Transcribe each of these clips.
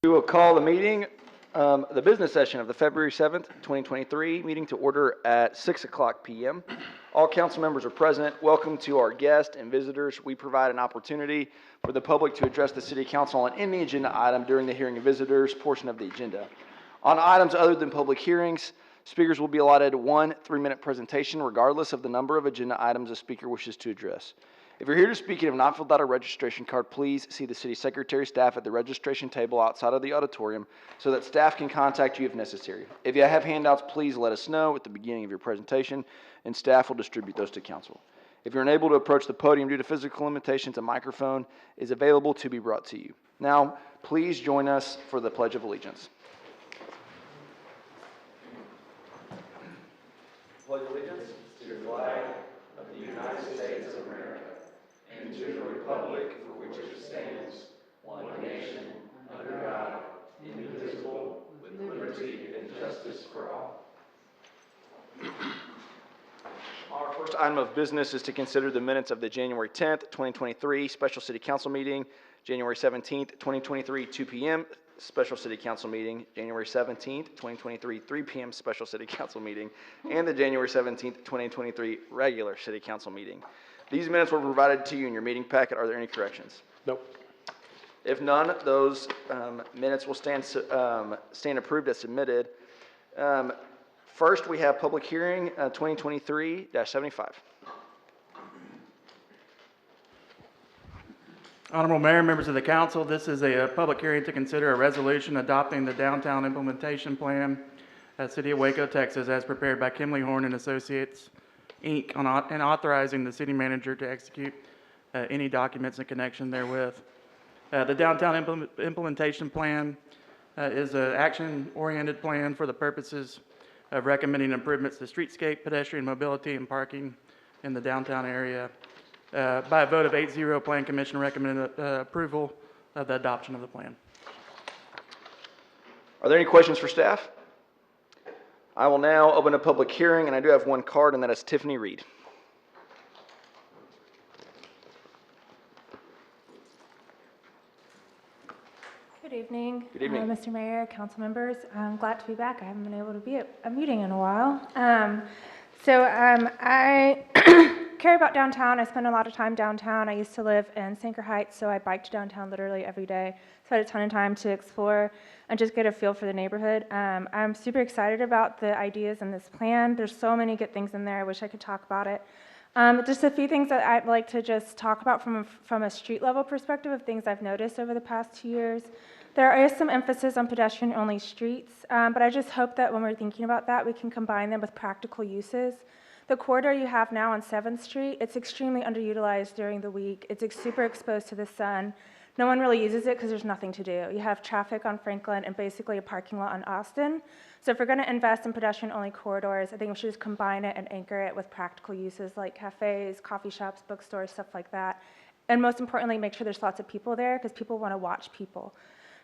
We will call the meeting, the business session of the February 7th, 2023 meeting to order at 6:00 p.m. All council members are present. Welcome to our guests and visitors. We provide an opportunity for the public to address the city council on any agenda item during the hearing of visitors portion of the agenda. On items other than public hearings, speakers will be allotted one 3-minute presentation regardless of the number of agenda items a speaker wishes to address. If you're here to speak and have not filled out a registration card, please see the city secretary staff at the registration table outside of the auditorium so that staff can contact you if necessary. If you have handouts, please let us know at the beginning of your presentation, and staff will distribute those to council. If you're unable to approach the podium due to physical limitations, a microphone is available to be brought to you. Now, please join us for the Pledge of Allegiance. Pledge allegiance to the flag of the United States of America, and to the republic for which it stands, one nation, under God, indivisible, with liberty and justice for all. Our first item of business is to consider the minutes of the January 10th, 2023 special city council meeting, January 17th, 2023, 2 p.m. special city council meeting, January 17th, 2023, 3 p.m. special city council meeting, and the January 17th, 2023 regular city council meeting. These minutes were provided to you in your meeting packet. Are there any corrections? Nope. If none, those minutes will stand approved as submitted. First, we have public hearing 2023-75. Honorable Mayor, members of the council, this is a public hearing to consider a resolution adopting the Downtown Implementation Plan at City of Waco, Texas, as prepared by Kimley Horn and Associates, Inc., and authorizing the city manager to execute any documents in connection therewith. The Downtown Implementation Plan is an action-oriented plan for the purposes of recommending improvements to streetscape, pedestrian mobility, and parking in the downtown area. By a vote of 8-0, Plan Commission recommended approval of the adoption of the plan. Are there any questions for staff? I will now open a public hearing, and I do have one card, and that is Tiffany Reed. Good evening. Good evening. Mr. Mayor, council members. I'm glad to be back. I haven't been able to be at a meeting in a while. I care about downtown. I spend a lot of time downtown. I used to live in Sanker Heights, so I biked downtown literally every day. So I had a ton of time to explore and just get a feel for the neighborhood. I'm super excited about the ideas in this plan. There's so many good things in there. I wish I could talk about it. Just a few things that I'd like to just talk about from a street level perspective of things I've noticed over the past 2 years. There is some emphasis on pedestrian-only streets, but I just hope that when we're thinking about that, we can combine them with practical uses. The corridor you have now on 7th Street, it's extremely underutilized during the week. It's super exposed to the sun. No one really uses it because there's nothing to do. You have traffic on Franklin and basically a parking lot on Austin. So if we're going to invest in pedestrian-only corridors, I think we should just combine it and anchor it with practical uses like cafes, coffee shops, bookstores, stuff like that. And most importantly, make sure there's lots of people there because people want to watch people.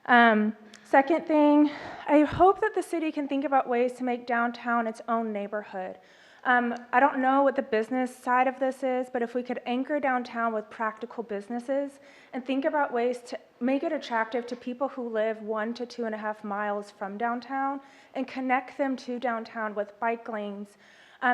Second thing, I hope that the city can think about ways to make downtown its own neighborhood. I don't know what the business side of this is, but if we could anchor downtown with practical businesses and think about ways to make it attractive to people who live 1 to 2.5 miles from downtown and connect them to downtown with bike lanes,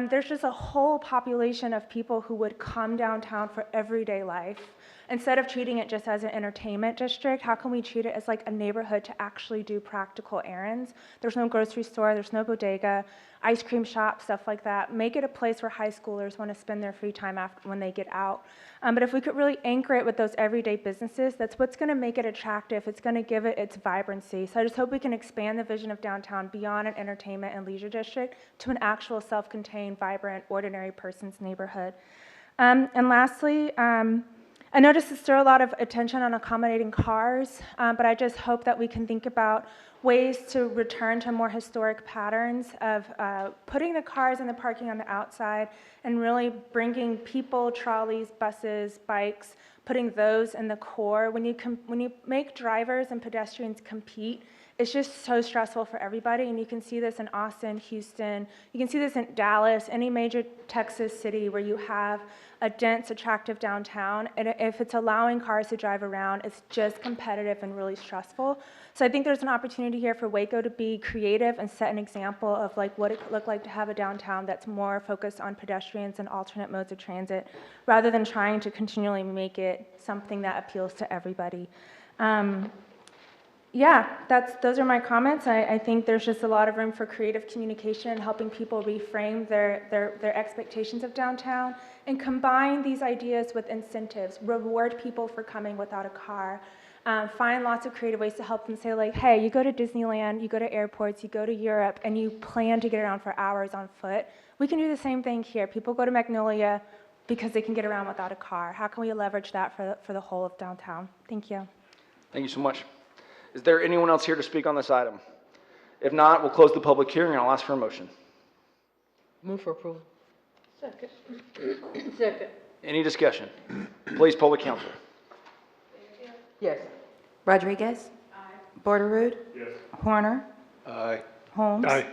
there's just a whole population of people who would come downtown for everyday life. Instead of treating it just as an entertainment district, how can we treat it as like a neighborhood to actually do practical errands? There's no grocery store, there's no bodega, ice cream shop, stuff like that. Make it a place where high schoolers want to spend their free time after when they get out. But if we could really anchor it with those everyday businesses, that's what's going to make it attractive. It's going to give it its vibrancy. So I just hope we can expand the vision of downtown beyond an entertainment and leisure district to an actual self-contained, vibrant, ordinary person's neighborhood. And lastly, I notice there's still a lot of attention on accommodating cars, but I just hope that we can think about ways to return to more historic patterns of putting the cars in the parking on the outside and really bringing people, trolleys, buses, bikes, putting those in the core. When you make drivers and pedestrians compete, it's just so stressful for everybody, and you can see this in Austin, Houston, you can see this in Dallas, any major Texas city where you have a dense, attractive downtown, and if it's allowing cars to drive around, it's just competitive and really stressful. So I think there's an opportunity here for Waco to be creative and set an example of like what it could look like to have a downtown that's more focused on pedestrians and alternate modes of transit, rather than trying to continually make it something that appeals to everybody. Yeah, those are my comments. I think there's just a lot of room for creative communication, helping people reframe their expectations of downtown, and combine these ideas with incentives, reward people for coming without a car, find lots of creative ways to help them say like, hey, you go to Disneyland, you go to airports, you go to Europe, and you plan to get around for hours on foot. We can do the same thing here. People go to Magnolia because they can get around without a car. How can we leverage that for the whole of downtown? Thank you. Thank you so much. Is there anyone else here to speak on this item? If not, we'll close the public hearing and I'll ask for a motion. Move for approval. Second. Second. Any discussion? Please poll the council. Yes. Rodriguez? Aye. Borderood? Yes. Horner? Aye. Holmes? Aye.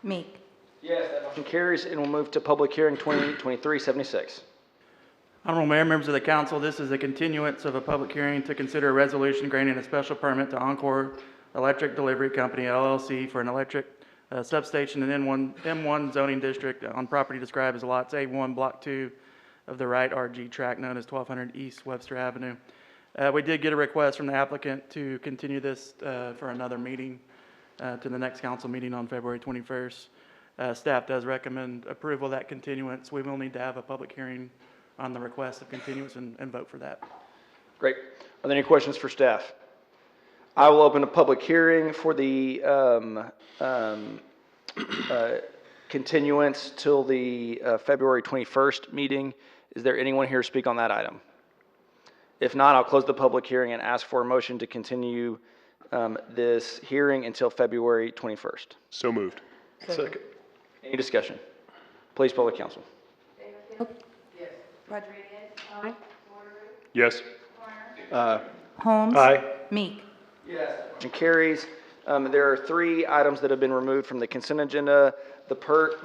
Meek? Yes, that motion carries, and we'll move to public hearing 2023-76. Honorable Mayor, members of the council, this is a continuance of a public hearing to consider a resolution granting a special permit to Encore Electric Delivery Company LLC for an electric substation in M1 zoning district on property described as lots A1, Block 2 of the right RG tract known as 1200 East Webster Avenue. We did get a request from the applicant to continue this for another meeting to the next council meeting on February 21st. Staff does recommend approval of that continuance. We will need to have a public hearing on the request of continuance and vote for that. Great. Are there any questions for staff? I will open a public hearing for the continuance till the February 21st meeting. Is there anyone here to speak on that item? If not, I'll close the public hearing and ask for a motion to continue this hearing until February 21st. So moved. Second. Any discussion? Please poll the council. Rodriguez? Aye. Yes. Holmes? Aye. Meek? Motion carries. There are 3 items that have been removed from the consent agenda. The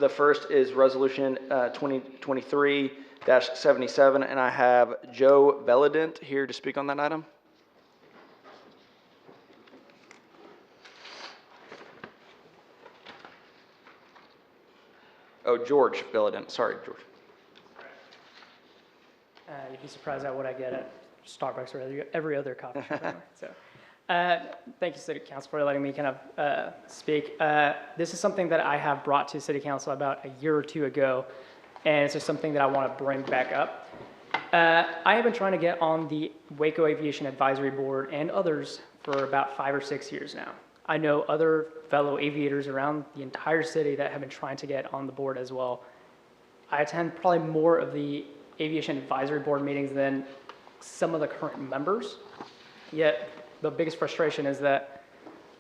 first is Resolution 2023-77, and I have Joe Velladent here to speak on that item. Oh, George Velladent. Sorry, George. You'd be surprised at what I get at Starbucks or every other coffee shop. Anyway. So, thank you, City Council, for letting me kind of speak. This is something that I have brought to City Council about a year or 2 ago, and it's just something that I want to bring back up. I have been trying to get on the Waco Aviation Advisory Board and others for about 5 or 6 years now. I know other fellow aviators around the entire city that have been trying to get on the board as well. I attend probably more of the Aviation Advisory Board meetings than some of the current members. Yet the biggest frustration is that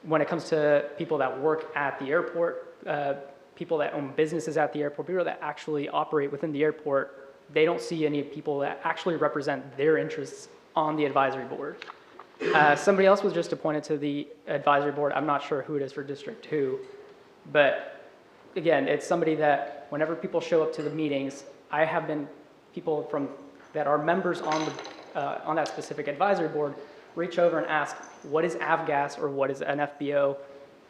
when it comes to people that work at the airport, people that own businesses at the airport, people that actually operate within the airport, they don't see any people that actually represent their interests on the advisory board. Somebody else was just appointed to the advisory board. I'm not sure who it is for District 2, but again, it's somebody that whenever people show up to the meetings, I have been people that are members on that specific advisory board reach over and ask, what is avgas or what is an FBO?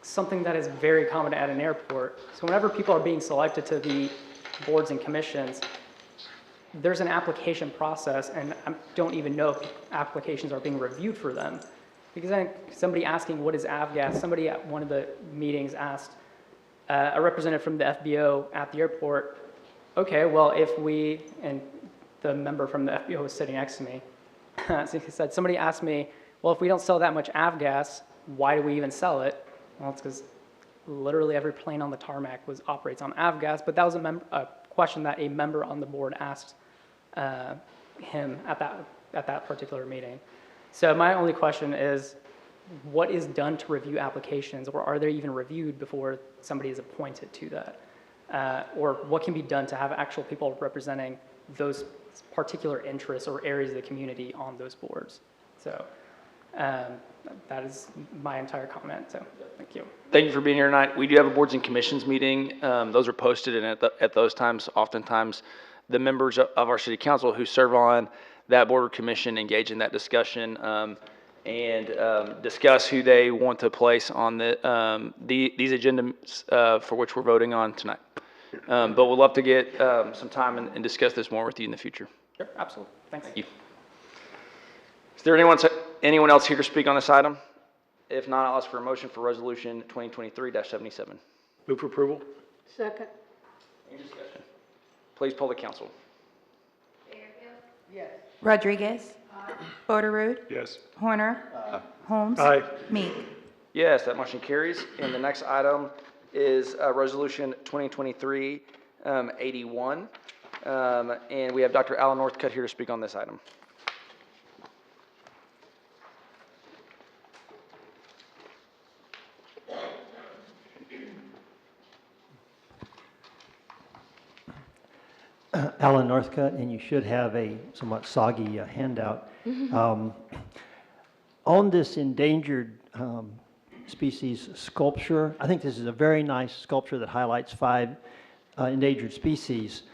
Something that is very common at an airport. So whenever people are being selected to the boards and commissions, there's an application process, and I don't even know if applications are being reviewed for them. Because I think somebody asking what is avgas, somebody at one of the meetings asked a representative from the FBO at the airport, okay, well, if we, and the member from the FBO was sitting next to me, so he said, somebody asked me, well, if we don't sell that much avgas, why do we even sell it? Well, it's because literally every plane on the tarmac operates on avgas, but that was a question that a member on the board asked him at that particular meeting. So my only question is, what is done to review applications, or are they even reviewed before somebody is appointed to that? Or what can be done to have actual people representing those particular interests or areas of the community on those boards? So that is my entire comment, so thank you. Thank you for being here tonight. We do have a boards and commissions meeting. Those are posted, and at those times, oftentimes, the members of our city council who serve on that board or commission engage in that discussion. and discuss who they want to place on these agendas for which we're voting on tonight. But we'd love to get some time and discuss this more with you in the future. Sure, absolutely. Thanks. Thank you. Is there anyone else here to speak on this item? If not, I'll ask for a motion for Resolution 2023-77. Move for approval? Second. Any discussion? Please poll the council. Rodriguez. Borderood. Yes. Horner. Holmes. Aye. Meek. Yes, that motion carries. And the next item is Resolution 2023-81. And we have Dr. Alan Northcutt here to speak on this item. Alan Northcutt, and you should have a somewhat soggy handout. On this endangered species sculpture, I think this is a very nice sculpture that highlights 5 endangered species.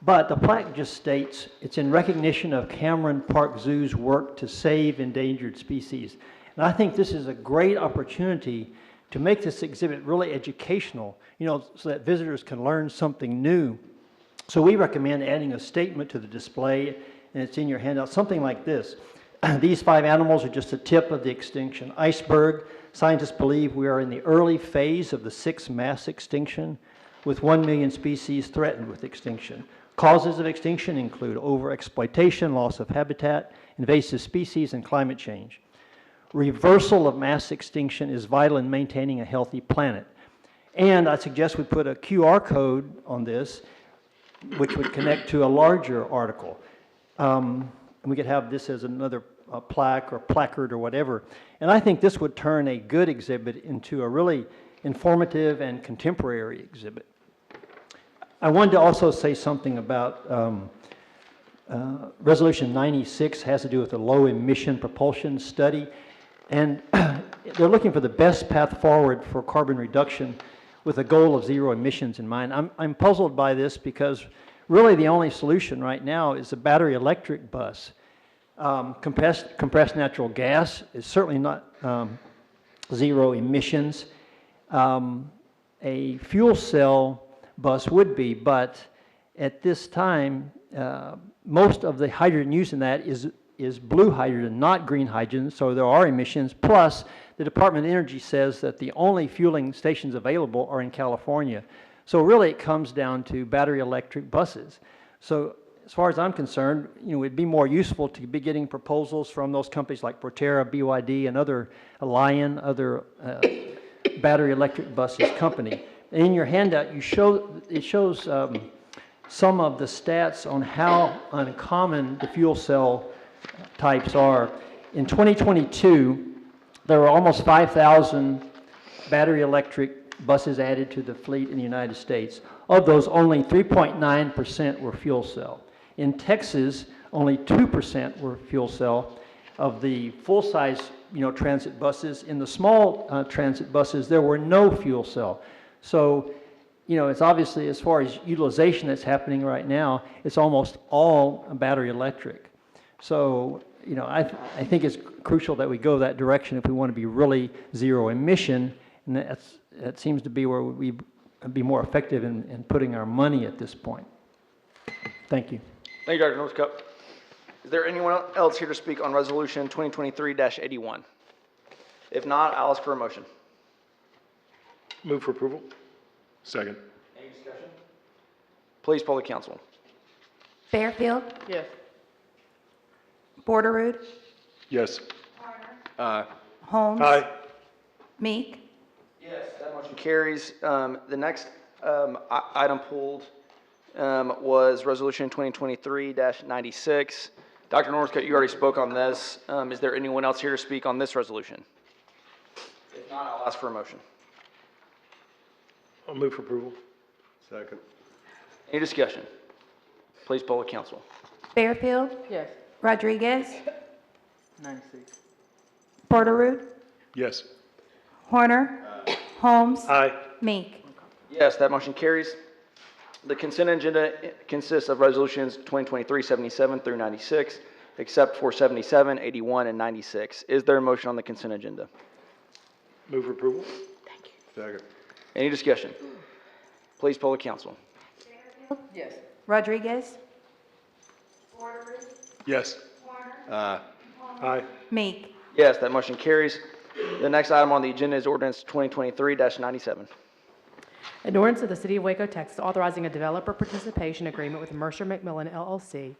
But the plaque just states it's in recognition of Cameron Park Zoo's work to save endangered species. And I think this is a great opportunity to make this exhibit really educational, so that visitors can learn something new. So we recommend adding a statement to the display, and it's in your handout, something like this. These 5 animals are just the tip of the extinction iceberg. Scientists believe we are in the early phase of the 6th mass extinction, with 1 million species threatened with extinction. Causes of extinction include overexploitation, loss of habitat, invasive species, and climate change. Reversal of mass extinction is vital in maintaining a healthy planet. And I suggest we put a QR code on this, which would connect to a larger article. And we could have this as another plaque or placard or whatever. And I think this would turn a good exhibit into a really informative and contemporary exhibit. I wanted to also say something about Resolution 96 has to do with the low emission propulsion study. And they're looking for the best path forward for carbon reduction with a goal of 0 emissions in mind. I'm puzzled by this because really the only solution right now is a battery electric bus. Compressed natural gas is certainly not 0 emissions. A fuel cell bus would be, but at this time, most of the hydrogen used in that is blue hydrogen, not green hydrogen, so there are emissions. Plus, the Department of Energy says that the only fueling stations available are in California. So really it comes down to battery electric buses. So as far as I'm concerned, it'd be more useful to be getting proposals from those companies like Proterra, BYD, and other Lion, other battery electric buses company. And in your handout, it shows some of the stats on how uncommon the fuel cell types are. In 2022, there were almost 5,000 battery electric buses added to the fleet in the United States. Of those, only 3.9% were fuel cell. In Texas, only 2% were fuel cell. Of the full-size, transit buses, in the small transit buses, there were no fuel cell. So, it's obviously, as far as utilization that's happening right now, it's almost all battery electric. So, I think it's crucial that we go that direction if we want to be really 0 emission, and that seems to be where we be more effective in putting our money at this point. Thank you. Thank you, Dr. Northcutt. Is there anyone else here to speak on Resolution 2023-81? If not, I'll ask for a motion. Move for approval? Second. Any discussion? Please poll the council. Fairfield. Yes. Borderood. Yes. Holmes. Aye. Meek. Yes, that motion carries. The next item pulled was Resolution 2023-96. Dr. Northcutt, you already spoke on this. Is there anyone else here to speak on this resolution? If not, I'll ask for a motion. I'll move for approval. Second. Any discussion? Please poll the council. Fairfield. Yes. Rodriguez. 96. Borderood. Yes. Horner. Holmes. Aye. Meek. Yes, that motion carries. The consent agenda consists of resolutions 2023-77 through 96. except for 77, 81, and 96. Is there a motion on the consent agenda? Move for approval. Second. Any discussion? Please poll the council. Yes. Rodriguez, Yes. Aye. Meek. Yes, that motion carries. The next item on the agenda is ordinance 2023-97. An ordinance of the City of Waco, Texas, authorizing a developer participation agreement with Mercer McMillan LLC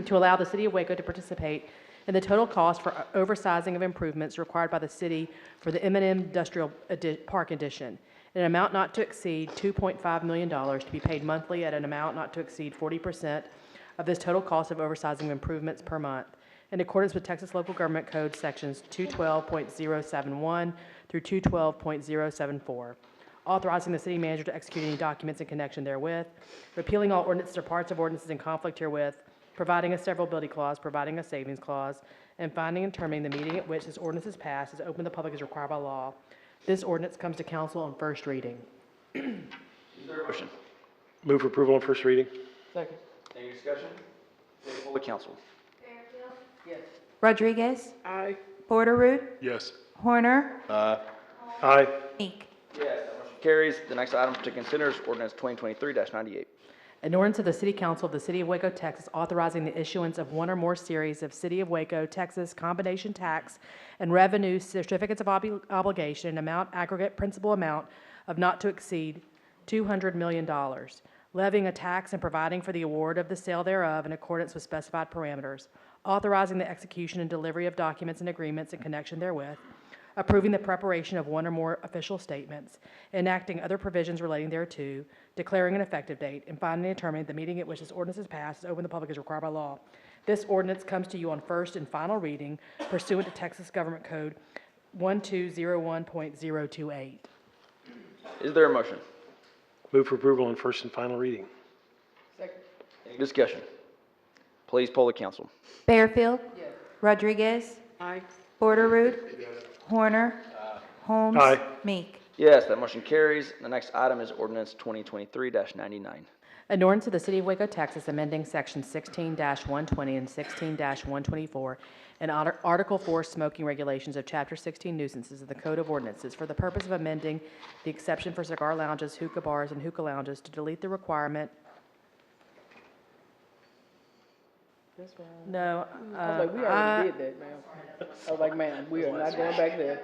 to allow the City of Waco to participate in the total cost for oversizing of improvements required by the city for the M&M Industrial Park addition, in an amount not to exceed $2.5 million to be paid monthly at an amount not to exceed 40% of this total cost of oversizing of improvements per month, in accordance with Texas Local Government Code Sections 212.071 through 212.074. Authorizing the city manager to execute any documents in connection therewith, repealing all ordinances or parts of ordinances in conflict herewith, providing a severability clause, providing a savings clause, and finding and determining the meeting at which this ordinance is passed is open to the public as required by law. This ordinance comes to council on first reading. Is there a motion? Move for approval on first reading. Second. Any discussion? Please poll the council. Yes. Rodriguez, Aye. Borderoot, Yes. Horner, Aye. Meek. Yes, that motion carries. The next item to consider is ordinance 2023-98. An ordinance of the City Council of the City of Waco, Texas, authorizing the issuance of one or more series of City of Waco, Texas combination tax and revenue certificates of obligation, amount, aggregate principal amount of not to exceed $200 million, levying a tax and providing for the award of the sale thereof in accordance with specified parameters, authorizing the execution and delivery of documents and agreements in connection therewith, approving the preparation of one or more official statements, enacting other provisions relating thereto, declaring an effective date, and finally determining the meeting at which this ordinance is passed is open to the public as required by law. This ordinance comes to you on first and final reading pursuant to Texas Government Code 1201.028. Is there a motion? Move for approval on first and final reading. Second. Any discussion? Please poll the council. Bearfield, Rodriguez, Aye. Borderoot, Horner, Holmes, Aye. Meek. Yes, that motion carries. The next item is ordinance 2023-99. An ordinance of the City of Waco, Texas, amending Section 16-120 and 16-124 and Article 4 smoking regulations of Chapter 16 nuisances of the Code of Ordinances for the purpose of amending the exception for cigar lounges, hookah bars, and hookah lounges to delete the requirement. No. I was like, we already did that, ma'am. I was like, ma'am, we are not going back there.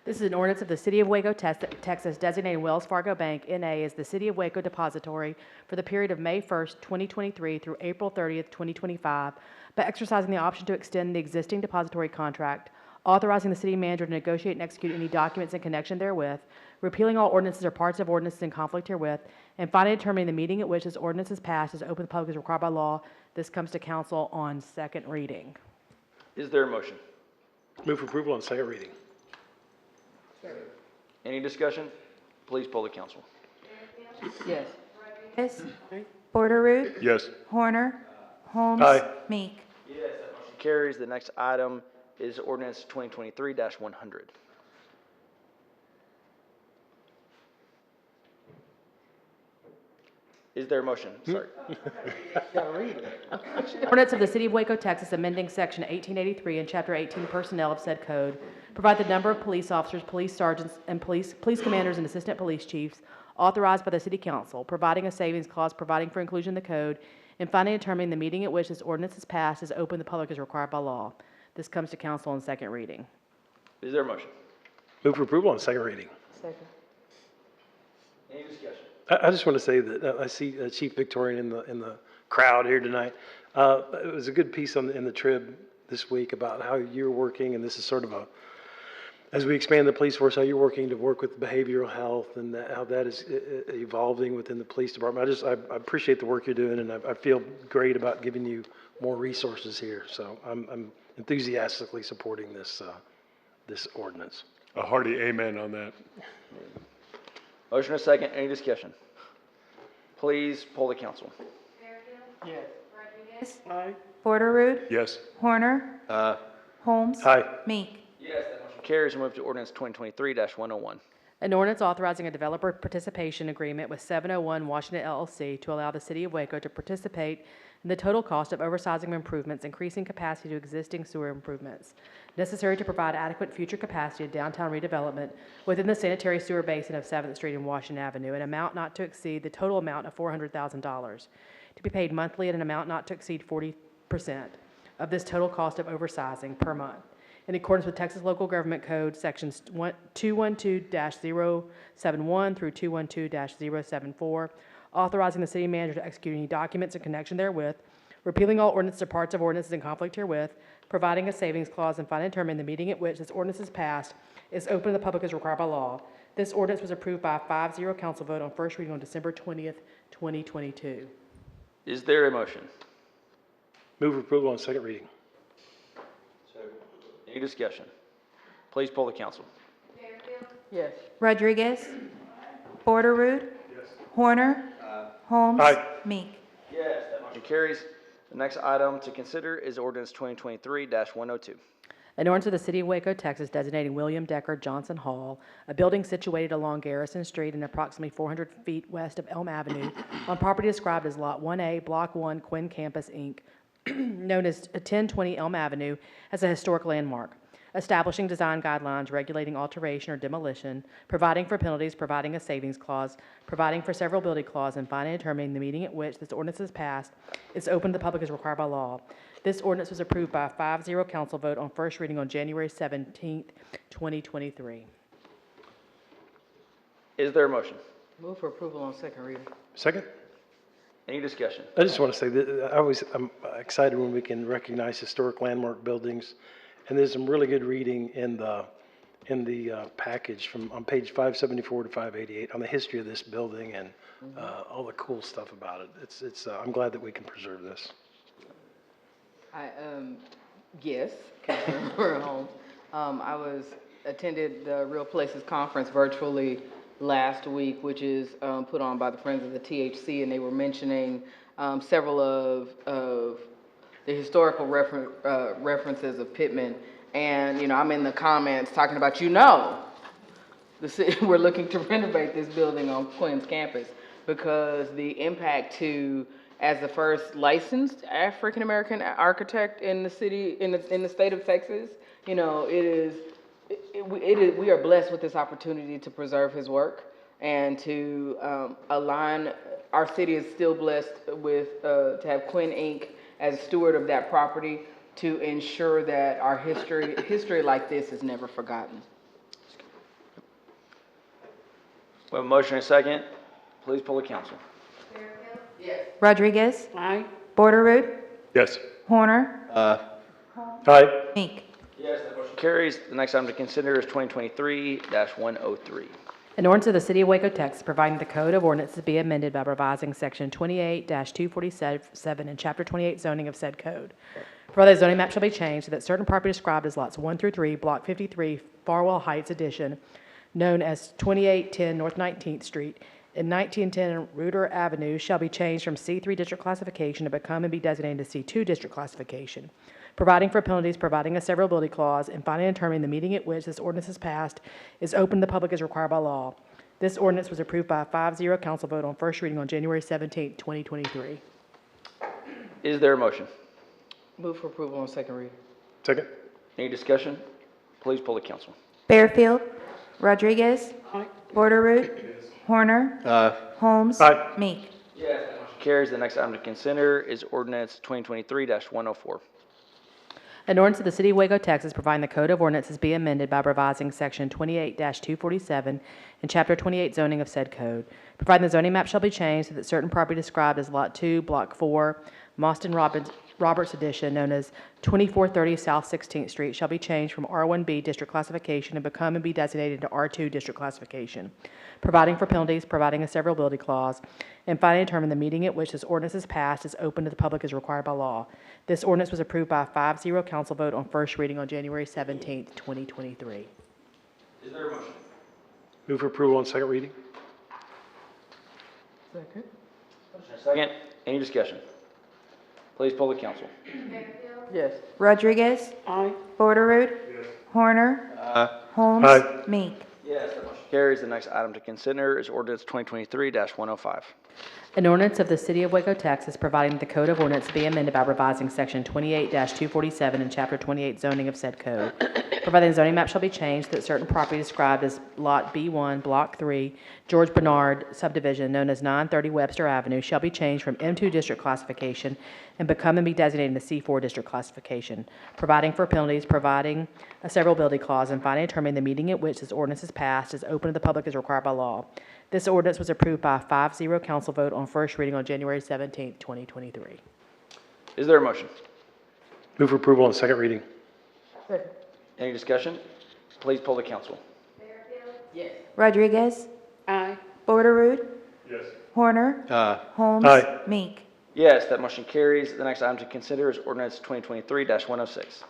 This is an ordinance of the City of Waco, Texas, designating Wells Fargo Bank, N.A. as the City of Waco Depository for the period of May 1st, 2023 through April 30th, 2025, by exercising the option to extend the existing depository contract, authorizing the city manager to negotiate and execute any documents in connection therewith, repealing all ordinances or parts of ordinances in conflict herewith, and finally determining the meeting at which this ordinance is passed is open to the public as required by law. This comes to council on second reading. Is there a motion? Move for approval on second reading. Any discussion? Please poll the council. Yes. Rodriguez, Borderoot, Yes. Horner, Holmes, Aye. Meek. Yes, that motion carries. The next item is ordinance 2023-100. Is there a motion? Sorry. Ordinance of the City of Waco, Texas, amending Section 1883 and Chapter 18 Personnel of said code, provide the number of police officers, police sergeants, and police commanders and assistant police chiefs authorized by the City Council, providing a savings clause, providing for inclusion in the code, and finally determining the meeting at which this ordinance is passed is open to the public as required by law. This comes to council on second reading. Is there a motion? Move for approval on second reading. Second. Any discussion? I just want to say that I see Chief Victorian in the crowd here tonight. It was a good piece in the Trib this week about how you're working, and this is sort of as we expand the police force, how you're working to work with behavioral health and how that is evolving within the police department. I appreciate the work you're doing, and I feel great about giving you more resources here. So I'm enthusiastically supporting this ordinance. A hearty amen on that. Motion is second. Any discussion? Please poll the council. Rodriguez. Aye. Porter, Yes. Horner, Holmes. Aye. Meek. Yes, that motion carries. We'll move to ordinance 2023-101. An ordinance authorizing a developer participation agreement with 701 Washington LLC to allow the city of Waco to participate in the total cost of oversizing of improvements, increasing capacity to existing sewer improvements, necessary to provide adequate future capacity of downtown redevelopment within the sanitary sewer basin of 7th Street and Washington Avenue, an amount not to exceed the total amount of $400,000, to be paid monthly at an amount not to exceed 40% of this total cost of oversizing per month, in accordance with Texas Local Government Code Sections 212-071 through 212-074, authorizing the city manager to execute any documents in connection therewith, repealing all ordinances or parts of ordinances in conflict herewith, providing a savings clause, and finally determining the meeting at which this ordinance is passed is open to the public as required by law. This ordinance was approved by a 5-0 council vote on first reading on December 20th, 2022. Is there a motion? Move approval on second reading. Any discussion? Please poll the council. Yes. Rodriguez. Porter, Horner, Holmes. Aye. Meek. Yes, that motion carries. The next item to consider is ordinance 2023-102. An ordinance of the City of Waco, Texas, designating William Decker Johnson Hall, a building situated along Garrison Street and approximately 400 feet west of Elm Avenue, on property described as Lot 1A, Block 1, Quinn Campus, Inc., known as 1020 Elm Avenue, as a historic landmark, establishing design guidelines, regulating alteration or demolition, providing for penalties, providing a savings clause, providing for severability clause, and finally determining the meeting at which this ordinance is passed is open to the public as required by law. This ordinance was approved by a 5-0 council vote on first reading on January 17th, 2023. Is there a motion? Move for approval on second reading. Second? Any discussion? I just want to say that I'm excited when we can recognize historic landmark buildings. And there's some really good reading in the package on page 574 to 588 on the history of this building and all the cool stuff about it. I'm glad that we can preserve this. Yes, Councilmember Holmes. I attended the Real Places Conference virtually last week, which is put on by the Friends of the THC, and they were mentioning several of the historical references of Pittman. And, I'm in the comments talking about, the city, we're looking to renovate this building on Quinn's campus because the impact as the first licensed African-American architect in the city, in the state of Texas, we are blessed with this opportunity to preserve his work and to align. Our city is still blessed with to have Quinn Inc. as steward of that property to ensure that our history like this is never forgotten. We have a motion and a second. Please poll the council. Rodriguez. Aye. Porter, Yes. Horner, Aye. Meek. Yes, that motion carries. The next item to consider is 2023-103. An ordinance of the City of Waco, Texas, providing the Code of Ordinances be amended by revising Section 28-247 and Chapter 28 zoning of said code. Further, the zoning map shall be changed so that certain property described as lots 1 through 3, Block 53, Farwell Heights Addition, known as 2810 North 19th Street, and 1910 Reuter Avenue shall be changed from C3 district classification to become and be designated to C2 district classification, providing for penalties, providing a severability clause, and finally determining the meeting at which this ordinance is passed is open to the public as required by law. This ordinance was approved by a 5-0 council vote on first reading on January 17, 2023. Is there a motion? Move for approval on second reading. Second? Any discussion? Please poll the council. Fairfield. Rodriguez. Porter, Horner, Holmes. Aye. Meek. Yes, that motion carries. The next item to consider is ordinance 2023-104. An ordinance of the City of Waco, Texas, providing the Code of Ordinances be amended by revising Section 28-247 and Chapter 28 zoning of said code, providing the zoning map shall be changed so that certain property described as Lot 2, Block 4, Moston Roberts Edition, known as 2430 South 16th Street, shall be changed from R1B district classification and become and be designated to R2 district classification, providing for penalties, providing a severability clause, and finally determine the meeting at which this ordinance is passed is open to the public as required by law. This ordinance was approved by a 5-0 council vote on first reading on January 17th, 2023. Is there a motion? Move for approval on second reading? Second. Motion and second. Any discussion? Please poll the council. Yes. Rodriguez? Aye. Borderood? Horner? Holmes? Aye. Meek? Yes, that motion carries. The next item to consider is ordinance 2023-105. An ordinance of the City of Waco, Texas, providing that the Code of Ordinance be amended by revising Section 28-247 and Chapter 28 zoning of said code. Providing the zoning map shall be changed that certain property described as Lot B1, Block 3, George Bernard subdivision, known as 930 Webster Avenue, shall be changed from M2 district classification and become and be designated to C4 district classification. Providing for penalties, providing a severability clause, and finally determining the meeting at which this ordinance is passed is open to the public as required by law. This ordinance was approved by a 5-0 council vote on first reading on January 17th, 2023. Is there a motion? Move for approval on second reading? Second. Any discussion? Please poll the council. Yes. Rodriguez? Aye. Borderood? Yes. Horner? Holmes? Aye. Meek? Yes, that motion carries. The next item to consider is ordinance 2023-106.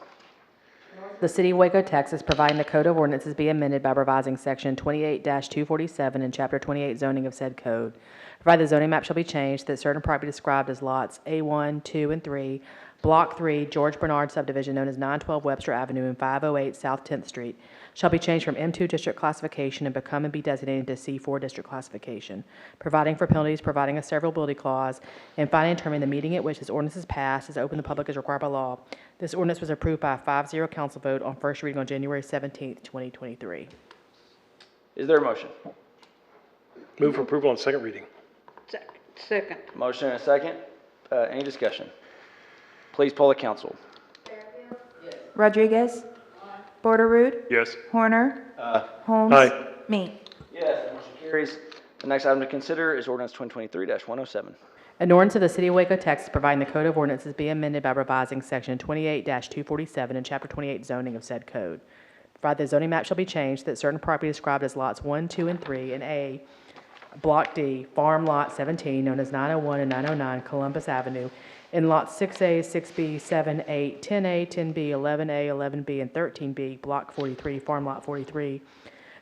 The City of Waco, Texas, providing the Code of Ordinances be amended by revising Section 28-247 and Chapter 28 zoning of said code. Provide the zoning map shall be changed that certain property described as lots A1, 2, and 3, Block 3, George Bernard subdivision, known as 912 Webster Avenue and 508 South 10th Street, shall be changed from M2 district classification and become and be designated to C4 district classification. Providing for penalties, providing a severability clause, and finally determining the meeting at which this ordinance is passed is open to the public as required by law. This ordinance was approved by a 5-0 council vote on first reading on January 17th, 2023. Is there a motion? Move for approval on second reading? Second. Motion and a second. Any discussion? Please poll the council. Rodriguez? Borderood? Yes. Horner? Holmes? Aye. Meek? Yes, that motion carries. The next item to consider is ordinance 2023-107. An ordinance of the City of Waco, Texas, providing the Code of Ordinances be amended by revising Section 28-247 and Chapter 28 zoning of said code. Provide the zoning map shall be changed that certain property described as lots 1, 2, and 3 in A, Block D, Farm Lot 17, known as 901 and 909 Columbus Avenue, in lots 6A, 6B, 7, 8, 10A, 10B, 11A, 11B, and 13B, Block 43, Farm Lot 43,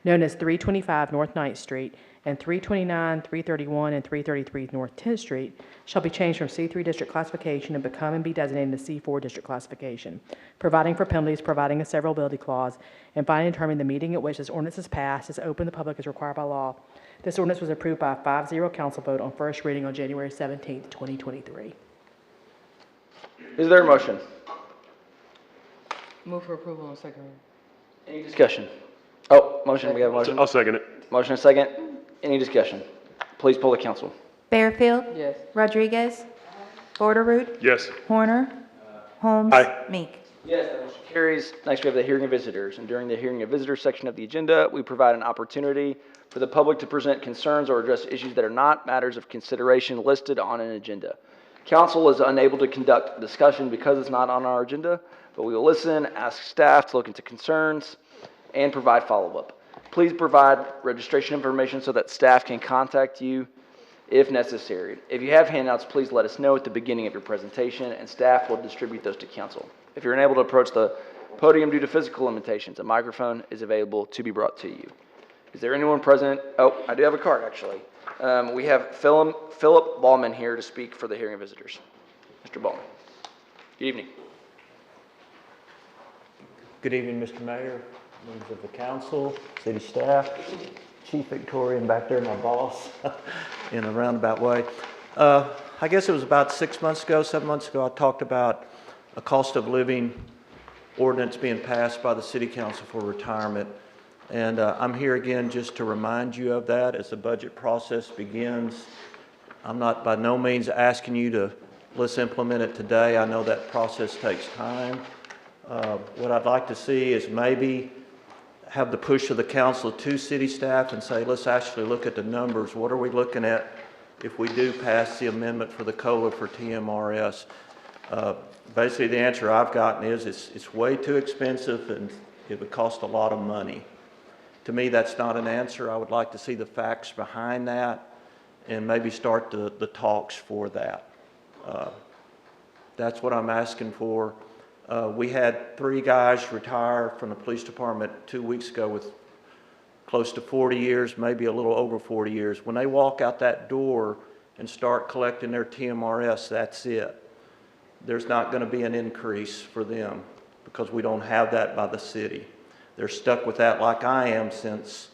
known as 325 North 9th Street, and 329, 331, and 333 North 10th Street, shall be changed from C3 district classification and become and be designated to C4 district classification, providing for penalties, providing a severability clause, and finally determining the meeting at which this ordinance is passed is open to the public as required by law. This ordinance was approved by a 5-0 council vote on first reading on January 17th, 2023. Is there a motion? Move for approval on second reading. Any discussion? Oh, motion, we have a motion. I'll second it. Motion and a second. Any discussion? Please poll the council. Bearfield? Yes. Rodriguez? Borderood? Yes. Horner? Holmes? Aye. Meek? Yes, that motion carries. Next, we have the hearing of visitors. And during the hearing of visitors section of the agenda, we provide an opportunity for the public to present concerns or address issues that are not matters of consideration listed on an agenda. Council is unable to conduct a discussion because it's not on our agenda, but we will listen, ask staff to look into concerns, and provide follow-up. Please provide registration information so that staff can contact you if necessary. If you have handouts, please let us know at the beginning of your presentation, and staff will distribute those to council. If you're unable to approach the podium due to physical limitations, a microphone is available to be brought to you. Is there anyone present? Oh, I do have a card, actually. We have Philip Ballman here to speak for the hearing of visitors. Mr. Ballman. Good evening. Good evening, Mr. Mayor, members of the council, city staff, Chief Victorian back there, my boss, in a roundabout way. I guess it was about 7 months ago, I talked about a cost of living ordinance being passed by the city council for retirement. And I'm here again just to remind you of that as the budget process begins. I'm not by no means asking you to let's implement it today. I know that process takes time. What I'd like to see is maybe have the push of the council to city staff and say, let's actually look at the numbers. What are we looking at if we do pass the amendment for the COLA for TMRS? Basically, the answer I've gotten is it's way too expensive and it would cost a lot of money. To me, that's not an answer. I would like to see the facts behind that and maybe start the talks for that. That's what I'm asking for. We had 3 guys retire from the police department 2 weeks ago with close to 40 years, maybe a little over 40 years. When they walk out that door and start collecting their TMRS, that's it. There's not going to be an increase for them because we don't have that by the city. They're stuck with that like I am since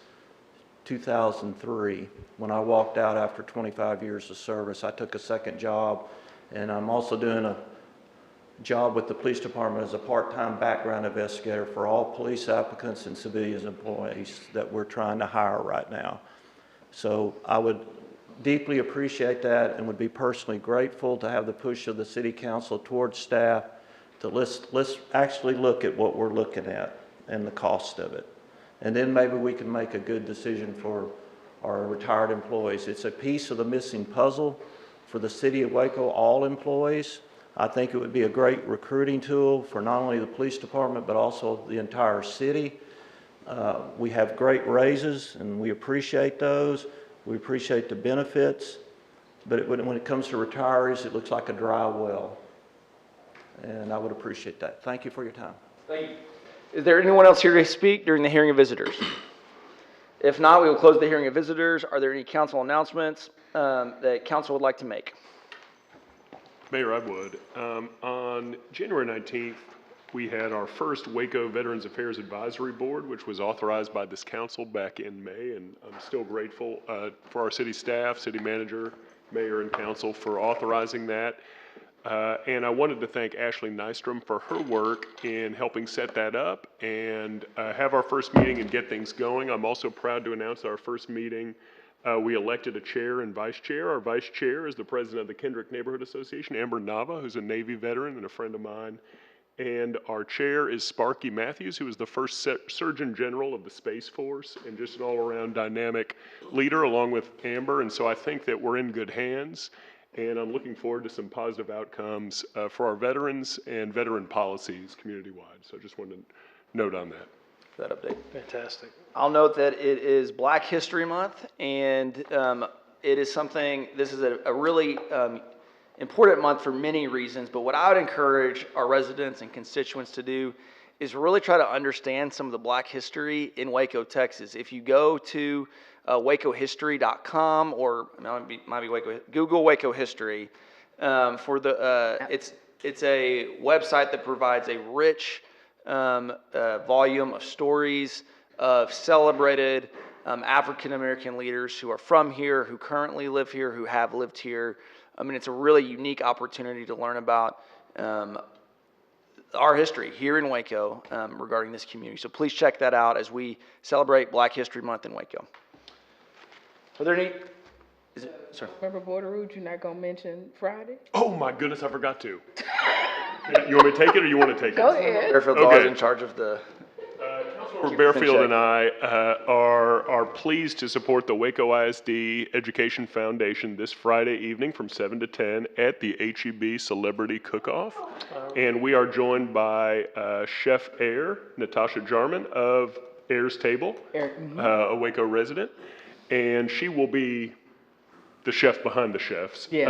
2003. When I walked out after 25 years of service, I took a second job, and I'm also doing a job with the police department as a part-time background investigator for all police applicants and civilians employees that we're trying to hire right now. So I would deeply appreciate that and would be personally grateful to have the push of the city council towards staff to let's actually look at what we're looking at and the cost of it. And then maybe we can make a good decision for our retired employees. It's a piece of the missing puzzle for the city of Waco, all employees. I think it would be a great recruiting tool for not only the police department, but also the entire city. We have great raises, and we appreciate those. We appreciate the benefits, but when it comes to retirees, it looks like a dry well. And I would appreciate that. Thank you for your time. Thank you. Is there anyone else here to speak during the hearing of visitors? If not, we will close the hearing of visitors. Are there any council announcements that council would like to make? Mayor, I would. On January 19th, we had our first Waco Veterans Affairs Advisory Board, which was authorized by this council back in May, and I'm still grateful for our city staff, city manager, mayor, and council for authorizing that. And I wanted to thank Ashley Nystrom for her work in helping set that up and have our first meeting and get things going. I'm also proud to announce our first meeting. We elected a chair and vice chair. Our vice chair is the president of the Kendrick Neighborhood Association, Amber Nava, who's a Navy veteran and a friend of mine. And our chair is Sparky Matthews, who is the first Surgeon General of the Space Force and just an all-around dynamic leader along with Amber. And so I think that we're in good hands. And I'm looking forward to some positive outcomes for our veterans and veteran policies community-wide. So I just wanted to note on that. That update. Fantastic. I'll note that it is Black History Month, and it is something, this is a really important month for many reasons, but what I would encourage our residents and constituents to do is really try to understand some of the Black history in Waco, Texas. If you go to wacohistory.com or might be Waco, Google Waco History, for the it's a website that provides a rich volume of stories of celebrated African American leaders who are from here, who currently live here, who have lived here. I mean, it's a really unique opportunity to learn about our history here in Waco regarding this community. So please check that out as we celebrate Black History Month in Waco. Are there any? Sorry. Remember Border Route, you're not gonna mention Friday? Oh my goodness, I forgot to. You want me to take it or you want to take it? Go ahead. Fairfield's always in charge of the. Councilmember Bearfield and I are pleased to support the Waco ISD Education Foundation this Friday evening from 7 to 10 at the HEB Celebrity Cook-Off. And we are joined by Chef Air, Natasha Jarman of Air's Table, a Waco resident. And she will be the chef behind the chefs. Yes.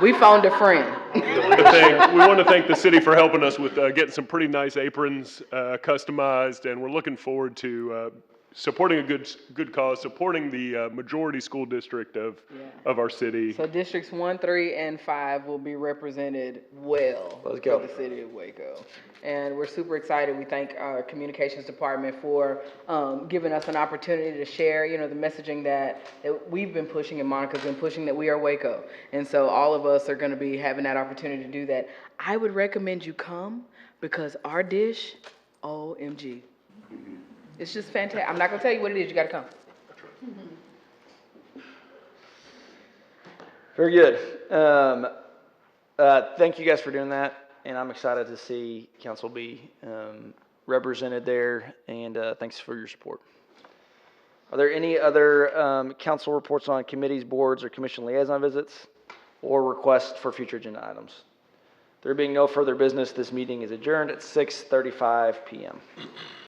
We found a friend. We want to thank the city for helping us with getting some pretty nice aprons customized, and we're looking forward to supporting a good cause, supporting the majority school district of our city. So districts 1, 3, and 5 will be represented well Let's go. for the city of Waco. And we're super excited. We thank our communications department for giving us an opportunity to share, the messaging that we've been pushing and Monica's been pushing, that we are Waco. And so all of us are going to be having that opportunity to do that. I would recommend you come because our dish, OMG. It's just fantastic. I'm not going to tell you what it is. You got to come. Very good. Thank you guys for doing that, and I'm excited to see council be represented there, and thanks for your support. Are there any other council reports on committees, boards, or commission liaison visits, or requests for future agenda items? There being no further business, this meeting is adjourned at 6:35 PM.